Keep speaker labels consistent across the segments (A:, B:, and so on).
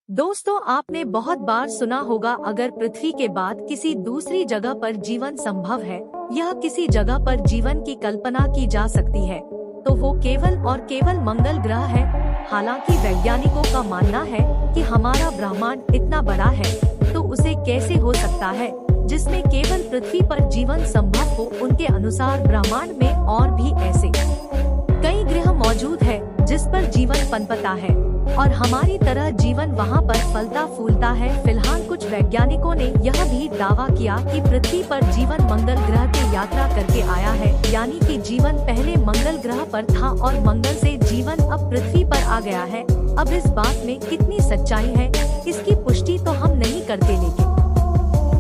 A: दोस्तों, आपने बहुत बार सुना होगा अगर पृथ्वी के बाद किसी दूसरी जगह पर जीवन संभव है, यह किसी जगह पर जीवन की कल्पना की जा सकती है, तो वो केवल और केवल मंगल ग्रह है। हालांकि वैज्ञानिकों का मानना है कि हमारा ब्रह्मांड इतना बड़ा है, तो उसे कैसे हो सकता है जिसमें केवल पृथ्वी पर जीवन संभव हो। उनके अनुसार ब्रह्मांड में और भी ऐसे कई ग्रह मौजूद है जिस पर जीवन पनपता है और हमारी तरह जीवन वहां पर फलता फूलता है। फिलहाल कुछ वैज्ञानिकों ने यह भी दावा किया कि पृथ्वी पर जीवन मंगल ग्रह की यात्रा करके आया है, यानी कि जीवन पहले मंगल ग्रह पर था और मंगल से जीवन अब पृथ्वी पर आ गया है। अब इस बात में कितनी सच्चाई है, इसकी पुष्टि तो हम नहीं करते, लेकिन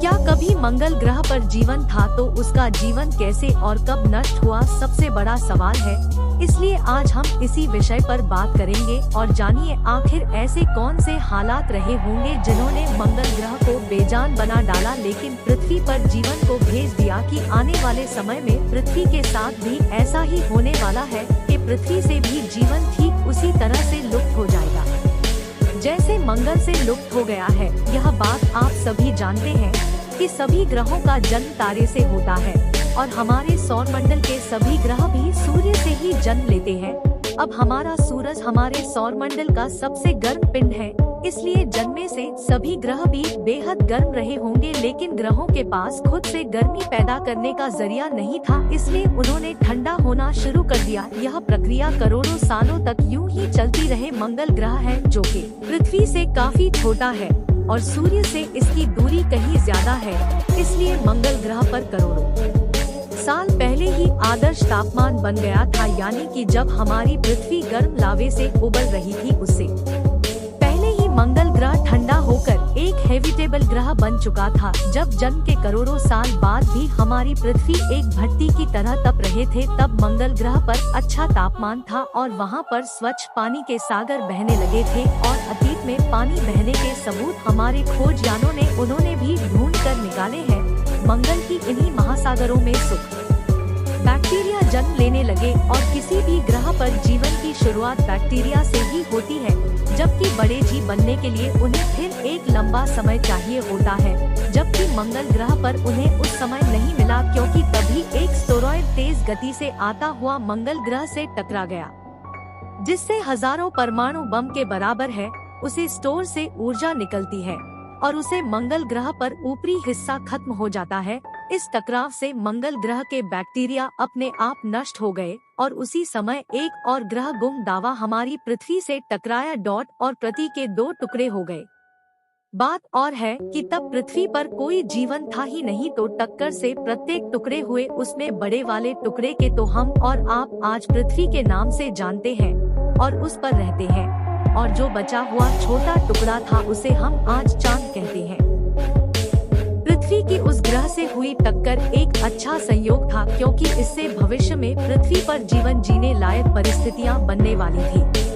A: क्या कभी मंगल ग्रह पर जीवन था तो उसका जीवन कैसे और कब नष्ट हुआ, सबसे बड़ा सवाल है। इसलिए आज हम इसी विषय पर बात करेंगे और जानिए आखिर ऐसे कौन से हालात रहे होंगे जिन्होंने मंगल ग्रह को बेजान बना डाला, लेकिन पृथ्वी पर जीवन को भेज दिया कि आने वाले समय में पृथ्वी के साथ भी ऐसा ही होने वाला है कि पृथ्वी से भी जीवन ठीक उसी तरह से लुप्त हो जाएगा जैसे मंगल से लुप्त हो गया है। यह बात आप सभी जानते हैं कि सभी ग्रहों का जन्म तारे से होता है और हमारे सौर मंडल के सभी ग्रह भी सूर्य से ही जन्म लेते हैं। अब हमारा सूरज हमारे सौर मंडल का सबसे गर्म पिंड है, इसलिए जन्मे से सभी ग्रह भी बेहद गर्म रहे होंगे, लेकिन ग्रहों के पास खुद से गर्मी पैदा करने का जरिया नहीं था, इसलिए उन्होंने ठंडा होना शुरू कर दिया। यह प्रक्रिया करोड़ों सालों तक यूं ही चलती रहे। मंगल ग्रह है जो कि पृथ्वी से काफी छोटा है और सूर्य से इसकी दूरी कहीं ज्यादा है, इसलिए मंगल ग्रह पर करोड़ों साल पहले ही आदर्श तापमान बन गया था, यानी कि जब हमारी पृथ्वी गर्म लावे से उबल रही थी उससे पहले ही मंगल ग्रह ठंडा होकर एक हैबिटेबल ग्रह बन चुका था। जब जन्म के करोड़ों साल बाद भी हमारी पृथ्वी एक भट्टी की तरह तप रहे थे, तब मंगल ग्रह पर अच्छा तापमान था और वहां पर स्वच्छ पानी के सागर बहने लगे थे और अतीत में पानी बहने के सबूत हमारे खोजयानों ने उन्होंने भी ढूंढ कर निकाले हैं। मंगल की इन्हीं महासागरों में सुख बैक्टीरिया जन्म लेने लगे और किसी भी ग्रह पर जीवन की शुरुआत बैक्टीरिया से ही होती है, जबकि बड़े जीव बनने के लिए उन्हें फिर एक लंबा समय चाहिए होता है, जबकि मंगल ग्रह पर उन्हें उस समय नहीं मिला क्योंकि तभी एक एस्टेरॉयड तेज गति से आता हुआ मंगल ग्रह से टकरा गया, जिससे हजारों परमाणु बम के बराबर है उसे स्टोर से ऊर्जा निकलती है और उसे मंगल ग्रह पर ऊपरी हिस्सा खत्म हो जाता है। इस टकराव से मंगल ग्रह के बैक्टीरिया अपने आप नष्ट हो गए और उसी समय एक और ग्रह दावा हमारी पृथ्वी से टकराया डॉट और प्रति के 2 टुकड़े हो गए। बात और है कि तब पृथ्वी पर कोई जीवन था ही नहीं, तो टक्कर से प्रत्येक टुकड़े हुए उसमें बड़े वाले टुकड़े के तो हम और आप आज पृथ्वी के नाम से जानते हैं और उस पर रहते हैं, और जो बचा हुआ छोटा टुकड़ा था उसे हम आज चांद कहते हैं। पृथ्वी की उस ग्रह से हुई टक्कर एक अच्छा संयोग था क्योंकि इससे भविष्य में पृथ्वी पर जीवन जीने लायक परिस्थितियां बनने वाली थी।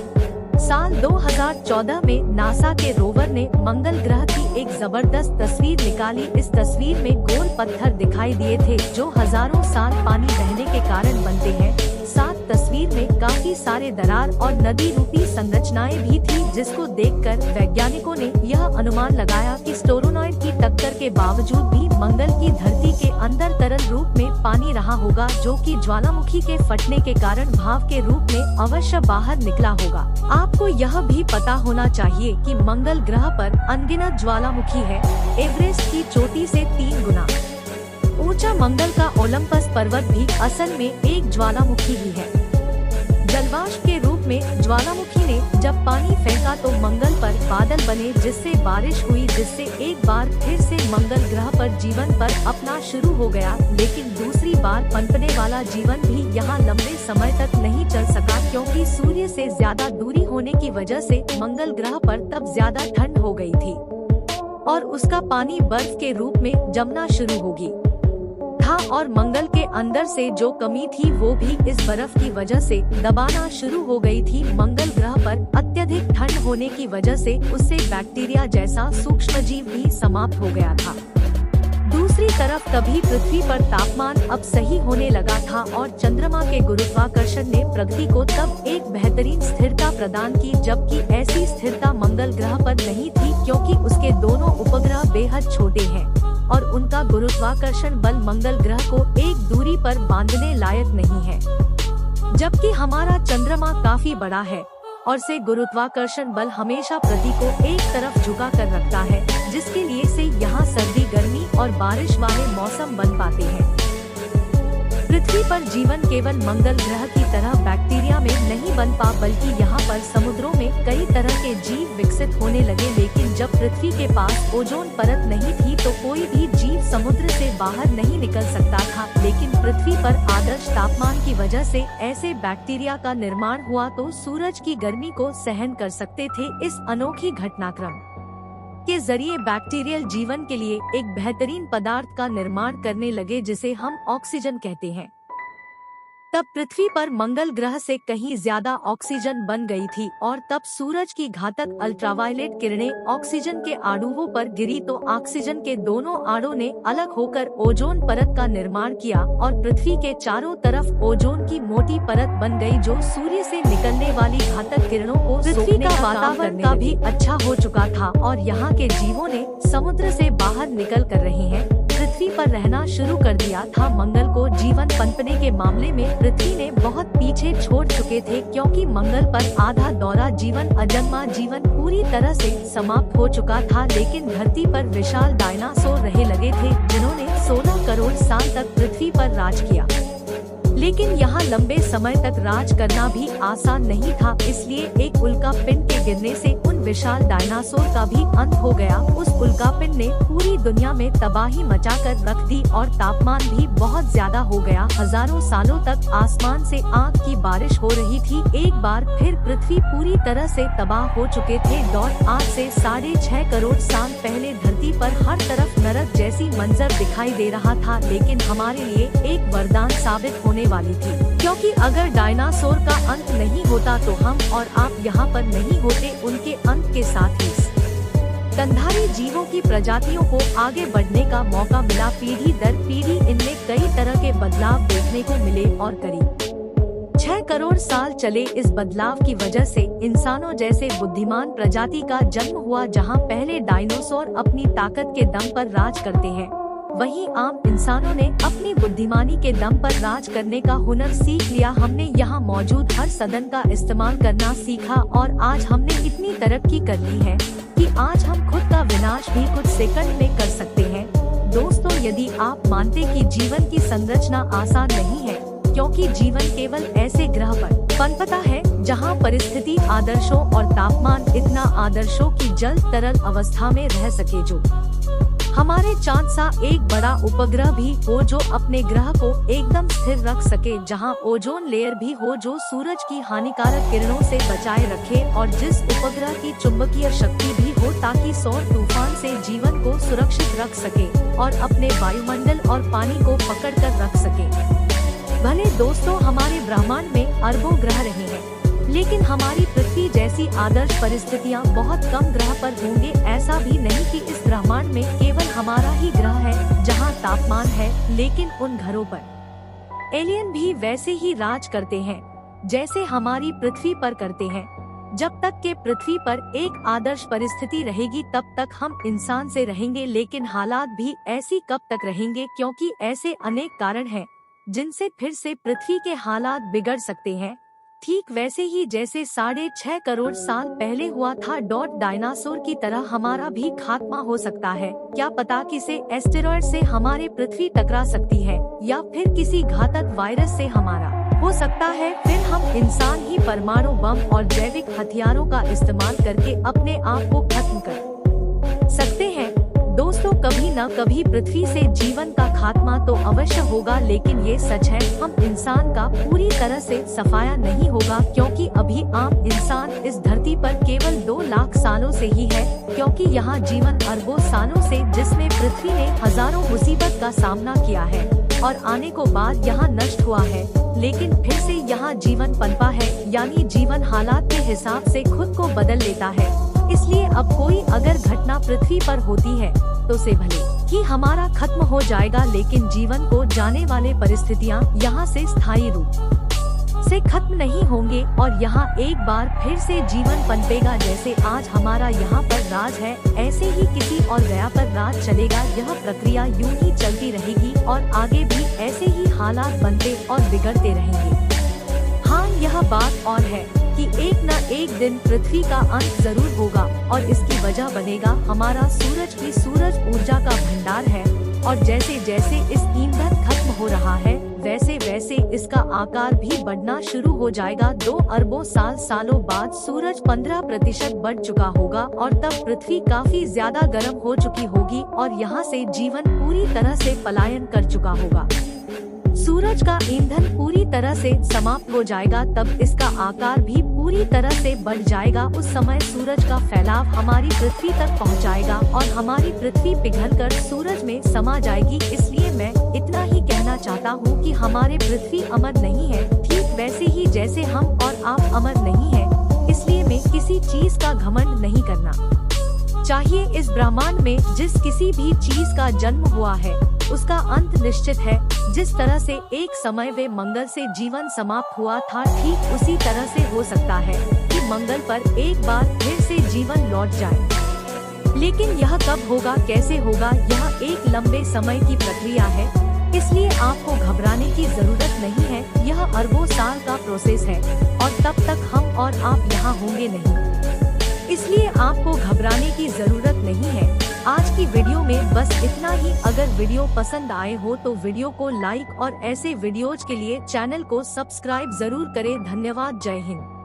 A: साल 2014 में नासा के रोवर ने मंगल ग्रह की एक जबरदस्त तस्वीर निकाली। इस तस्वीर में गोल पत्थर दिखाई दिए थे जो हजारों साल पानी बहने के कारण बनते हैं। साथ तस्वीर में काफी सारे दरार और नदी रूपी संरचनाएं भी थी, जिसको देखकर वैज्ञानिकों ने यह अनुमान लगाया कि एस्टेरॉयड की टक्कर के बावजूद भी मंगल की धरती के अंदर तरल रूप में पानी रहा होगा, जो कि ज्वालामुखी के फटने के कारण भाप के रूप में अवश्य बाहर निकला होगा। आपको यह भी पता होना चाहिए कि मंगल ग्रह पर अनगिनत ज्वालामुखी है। एवरेस्ट की चोटी से 3 गुना ऊंचा मंगल का ओलंपस पर्वत भी असल में एक ज्वालामुखी ही है। जलवाष्प के रूप में ज्वालामुखी ने जब पानी फेंका तो मंगल पर बादल बने, जिससे बारिश हुई, जिससे एक बार फिर से मंगल ग्रह पर जीवन पर अपना शुरू हो गया। लेकिन दूसरी बार पनपने वाला जीवन भी यहाँ लंबे समय तक नहीं चल सका क्योंकि सूर्य से ज्यादा दूरी होने की वजह से मंगल ग्रह पर तब ज्यादा ठंड हो गई थी और उसका पानी बर्फ के रूप में जमना शुरू होगी था और मंगल के अंदर से जो कमी थी वो भी इस बर्फ की वजह से दबाना शुरू हो गई थी। मंगल ग्रह पर अत्यधिक ठंड होने की वजह से उससे बैक्टीरिया जैसा सूक्ष्मजीव भी समाप्त हो गया था। दूसरी तरफ तभी पृथ्वी पर तापमान अब सही होने लगा था और चंद्रमा के गुरुत्वाकर्षण ने प्रगति को तब एक बेहतरीन स्थिरता प्रदान की, जबकि ऐसी स्थिरता मंगल ग्रह पर नहीं थी क्योंकि उसके दोनों उपग्रह बेहद छोटे हैं और उनका गुरुत्वाकर्षण बल मंगल ग्रह को एक दूरी पर बांधने लायक नहीं है, जबकि हमारा चंद्रमा काफी बड़ा है और से गुरुत्वाकर्षण बल हमेशा पृथ्वी को एक तरफ झुका कर रखता है, जिसके लिए से यहाँ सर्दी, गर्मी और बारिश वाले मौसम बन पाते हैं। पृथ्वी पर जीवन केवल मंगल ग्रह की तरह बैक्टीरिया में नहीं बन पा, बल्कि यहाँ पर समुद्रों में कई तरह के जीव विकसित होने लगे। लेकिन जब पृथ्वी के पास ओजोन परत नहीं थी तो कोई भी जीव समुद्र से बाहर नहीं निकल सकता था, लेकिन पृथ्वी पर आदर्श तापमान की वजह से ऐसे बैक्टीरिया का निर्माण हुआ तो सूरज की गर्मी को सहन कर सकते थे। इस अनोखी घटनाक्रम के जरिए बैक्टीरियल जीवन के लिए एक बेहतरीन पदार्थ का निर्माण करने लगे जिसे हम ऑक्सीजन कहते हैं। तब पृथ्वी पर मंगल ग्रह से कहीं ज्यादा ऑक्सीजन बन गई थी और तब सूरज की घातक अल्ट्रावायलेट किरणें ऑक्सीजन के अणुओं पर गिरी तो ऑक्सीजन के दोनों अणुओं ने अलग होकर ओजोन परत का निर्माण किया और पृथ्वी के चारों तरफ ओजोन की मोटी परत बन गई, जो सूर्य से निकलने वाली घातक किरणों को पृथ्वी का वातावरण का भी अच्छा हो चुका था और यहाँ के जीवों ने समुद्र से बाहर निकल कर रहे हैं पृथ्वी पर रहना शुरू कर दिया था। मंगल को जीवन पनपने के मामले में पृथ्वी ने बहुत पीछे छोड़ चुके थे, क्योंकि मंगल पर आधा दौरा जीवन, अजन्मा जीवन पूरी तरह से समाप्त हो चुका था। लेकिन धरती पर विशाल डायनासोर रहे लगे थे जिन्होंने 16 करोड़ साल तक पृथ्वी पर राज किया। लेकिन यहाँ लंबे समय तक राज करना भी आसान नहीं था, इसलिए एक उल्का पिंड के गिरने से उन विशाल डायनासोर का भी अंत हो गया। उस उल्का पिंड ने पूरी दुनिया में तबाही मचाकर रख दी और तापमान भी बहुत ज्यादा हो गया। हजारों सालों तक आसमान से आग की बारिश हो रही थी। एक बार फिर पृथ्वी पूरी तरह से तबाह हो चुके थे। आज से 6.5 करोड़ साल पहले धरती पर हर तरफ नरक जैसी मंजर दिखाई दे रहा था, लेकिन हमारे लिए एक वरदान साबित होने वाली थी, क्योंकि अगर डायनासोर का अंत नहीं होता तो हम और आप यहाँ पर नहीं होते। उनके अंत के साथ ही स्तनधारी जीवों की प्रजातियों को आगे बढ़ने का मौका मिला। पीढ़ी दर पीढ़ी इनमें कई तरह के बदलाव देखने को मिले और करीब 6 करोड़ साल चले। इस बदलाव की वजह से इंसानों जैसे बुद्धिमान प्रजाति का जन्म हुआ, जहाँ पहले डायनासोर अपनी ताकत के दम पर राज करते हैं, वहीं आम इंसानों ने अपनी बुद्धिमानी के दम पर राज करने का हुनर सीख लिया। हमने यहाँ मौजूद हर साधन का इस्तेमाल करना सीखा और आज हमने इतनी तरक्की कर ली है कि आज हम खुद का विनाश भी कुछ सेकंड में कर सकते हैं। दोस्तों, यदि आप मानते कि जीवन की संरचना आसान नहीं है, क्योंकि जीवन केवल ऐसे ग्रह पर पनपता है जहाँ परिस्थिति, आदर्शों और तापमान इतना आदर्शों की जल तरल अवस्था में रह सके, जो हमारे चांद सा एक बड़ा उपग्रह भी हो जो अपने ग्रह को एकदम स्थिर रख सके, जहां ओजोन लेयर भी हो जो सूरज की हानिकारक किरणों से बचाए रखे, और जिस उपग्रह की चुंबकीय शक्ति भी हो ताकि सौर तूफान से जीवन को सुरक्षित रख सके और अपने वायुमंडल और पानी को पकड़ कर रख सके। भले दोस्तों, हमारे ब्रह्मांड में अरबों ग्रह रहे हैं, लेकिन हमारी पृथ्वी जैसी आदर्श परिस्थितियां बहुत कम ग्रह पर होंगे। ऐसा भी नहीं कि इस ब्रह्मांड में केवल हमारा ही ग्रह है जहां तापमान है, लेकिन उन घरों पर एलियन भी वैसे ही राज करते हैं जैसे हमारी पृथ्वी पर करते हैं। जब तक के पृथ्वी पर एक आदर्श परिस्थिति रहेगी तब तक हम इंसान से रहेंगे, लेकिन हालात भी ऐसी कब तक रहेंगे, क्योंकि ऐसे अनेक कारण हैं जिनसे फिर से पृथ्वी के हालात बिगड़ सकते हैं। ठीक वैसे ही जैसे 6.5 करोड़ साल पहले हुआ था। डायनासोर की तरह हमारा भी खात्मा हो सकता है। क्या पता किसी एस्टेरॉयड से हमारे पृथ्वी टकरा सकती है, या फिर किसी घातक वायरस से हमारा हो सकता है। फिर हम इंसान ही परमाणु बम और जैविक हथियारों का इस्तेमाल करके अपने आप को खत्म कर सकते हैं। दोस्तों, कभी न कभी पृथ्वी से जीवन का खात्मा तो अवश्य होगा, लेकिन ये सच है, हम इंसान का पूरी तरह से सफाया नहीं होगा, क्योंकि अभी आम इंसान इस धरती पर केवल 2 लाख सालों से ही है, क्योंकि यहाँ जीवन अरबों सालों से, जिसमें पृथ्वी ने हजारों मुसीबत का सामना किया है और आने को बाद यहाँ नष्ट हुआ है, लेकिन फिर से यहाँ जीवन पनपा है। यानी जीवन हालात के हिसाब से खुद को बदल लेता है। इसलिए अब कोई अगर घटना पृथ्वी पर होती है तो से भले कि हमारा खत्म हो जाएगा, लेकिन जीवन को जाने वाले परिस्थितियाँ यहाँ से स्थायी रूप से खत्म नहीं होंगे और यहाँ एक बार फिर से जीवन पनपेगा। जैसे आज हमारा यहाँ पर राज है, ऐसे ही किसी और गया पर राज चलेगा। यह प्रक्रिया यूं ही चलती रहेगी और आगे भी ऐसे ही हालात बनते और बिगड़ते रहेंगे। हाँ, यह बात और है कि एक न एक दिन पृथ्वी का अंत जरूर होगा और इसकी वजह बनेगा हमारा सूरज की सूरज ऊर्जा का भंडार है। और जैसे जैसे इस ईंधन खत्म हो रहा है, वैसे वैसे इसका आकार भी बढ़ना शुरू हो जाएगा। 2 अरबों सालों बाद सूरज 15% बढ़ चुका होगा और तब पृथ्वी काफी ज्यादा गर्म हो चुकी होगी और यहाँ से जीवन पूरी तरह से पलायन कर चुका होगा। सूरज का ईंधन पूरी तरह से समाप्त हो जाएगा, तब इसका आकार भी पूरी तरह से बढ़ जाएगा। उस समय सूरज का फैलाव हमारी पृथ्वी तक पहुंच जाएगा और हमारी पृथ्वी पिघलकर सूरज में समा जाएगी। इसलिए मैं इतना ही कहना चाहता हूं कि हमारे पृथ्वी अमर नहीं है, ठीक वैसे ही जैसे हम और आप अमर नहीं है। इसलिए में किसी चीज का घमंड नहीं करना चाहिए। इस ब्रह्मांड में जिस किसी भी चीज का जन्म हुआ है उसका अंत निश्चित है। जिस तरह से एक समय वे मंगल से जीवन समाप्त हुआ था, ठीक उसी तरह से हो सकता है कि मंगल पर एक बार फिर से जीवन लौट जाए। लेकिन यह कब होगा, कैसे होगा, यह एक लंबे समय की प्रक्रिया है। इसलिए आपको घबराने की जरूरत नहीं है। यह अरबों साल का प्रोसेस है और तब तक हम और आप यहाँ होंगे नहीं, इसलिए आपको घबराने की जरूरत नहीं है। आज की वीडियो में बस इतना ही। अगर वीडियो पसंद आए हो तो वीडियो को लाइक और ऐसे वीडियोज के लिए चैनल को सब्सक्राइब जरूर करें। धन्यवाद। जय हिंद।